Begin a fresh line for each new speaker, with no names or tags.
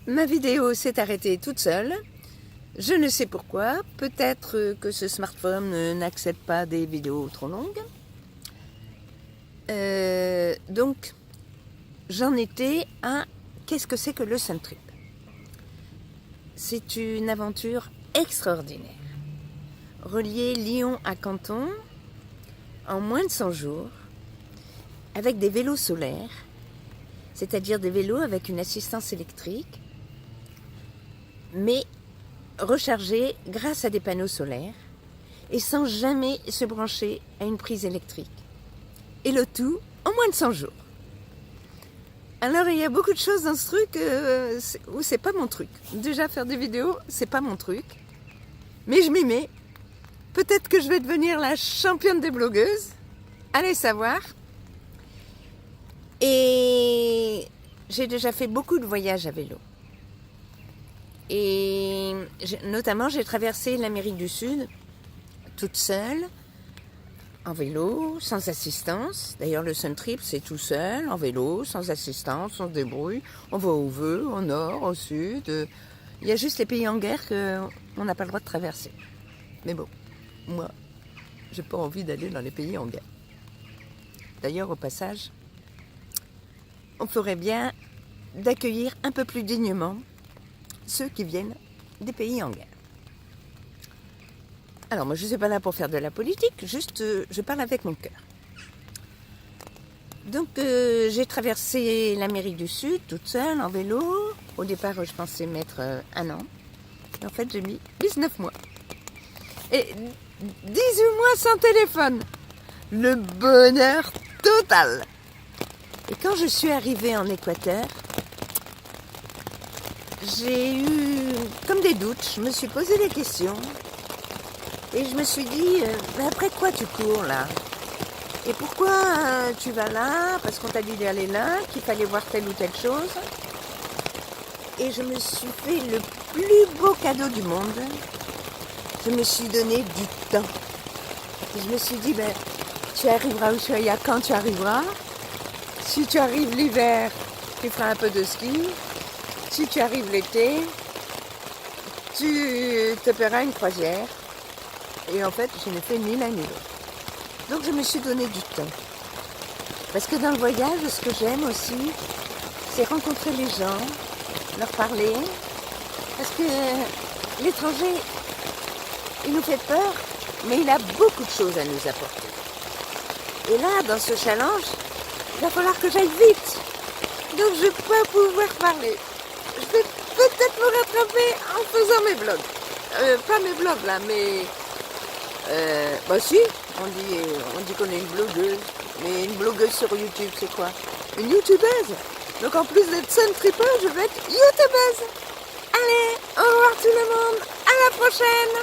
Ma vidéo s'est arrêtée toute seule. Je ne sais pourquoi. Peut-être que ce smartphone n'accepte pas des vidéos trop longues. Donc, j'en étais à qu'est-ce que c'est que le Sun Trip? C'est une aventure extraordinaire. Relier Lyon à Canton en moins de 100 jours avec des vélos solaires, c'est-à-dire des vélos avec une assistance électrique, mais rechargés grâce à des panneaux solaires et sans jamais se brancher à une prise électrique. Et le tout en moins de 100 jours. Alors il y a beaucoup de choses dans ce truc où c'est pas mon truc. Déjà faire des vidéos, c'est pas mon truc. Mais je m'y mets. Peut-être que je vais devenir la championne des blogueuses. Allez savoir. Et j'ai déjà fait beaucoup de voyages à vélo. Et notamment, j'ai traversé l'Amérique du Sud toute seule, en vélo, sans assistance. D'ailleurs, le Sun Trip, c'est tout seul, en vélo, sans assistance, on se débrouille. On va où on veut, au nord, au sud. Il y a juste les pays en guerre qu'on n'a pas le droit de traverser. Mais bon, moi, j'ai pas envie d'aller dans les pays en guerre. D'ailleurs, au passage, on ferait bien d'accueillir un peu plus dignement ceux qui viennent des pays en guerre. Alors moi je ne suis pas là pour faire de la politique, juste je parle avec mon cœur. Donc j'ai traversé l'Amérique du Sud toute seule en vélo. Au départ je pensais mettre 1 an. Et en fait j'ai mis 19 mois. Et 18 mois sans téléphone. Le bonheur total. Et quand je suis arrivée en Équateur, j'ai eu comme des doutes, je me suis posé des questions et je me suis dit, mais après quoi tu cours là? Et pourquoi tu vas là? Parce qu'on t'a dit d'aller là, qu'il fallait voir telle ou telle chose. Et je me suis fait le plus beau cadeau du monde. Je me suis donné du temps. Et je me suis dit, ben, tu arriveras où tu es, quand tu arriveras. Si tu arrives l'hiver, tu feras un peu de ski. Si tu arrives l'été, tu te paieras une croisière. Et en fait, je n'ai fait ni l'un ni l'autre. Donc je me suis donné du temps. Parce que dans le voyage, ce que j'aime aussi, c'est rencontrer les gens, leur parler. Parce que l'étranger, il nous fait peur, mais il a beaucoup de choses à nous apporter. Et là, dans ce challenge, il va falloir que j'aille vite. Donc je ne vais pas pouvoir parler. Je vais peut-être me rattraper en faisant mes vlogs. Pas mes vlogs là, mais... bah si, on dit qu'on est une blogueuse. Mais une blogueuse sur YouTube, c'est quoi? Une youtubeuse. Donc en plus d'être Sun Tripper, je vais être youtubeuse. Allez, au revoir tout le monde. À la prochaine.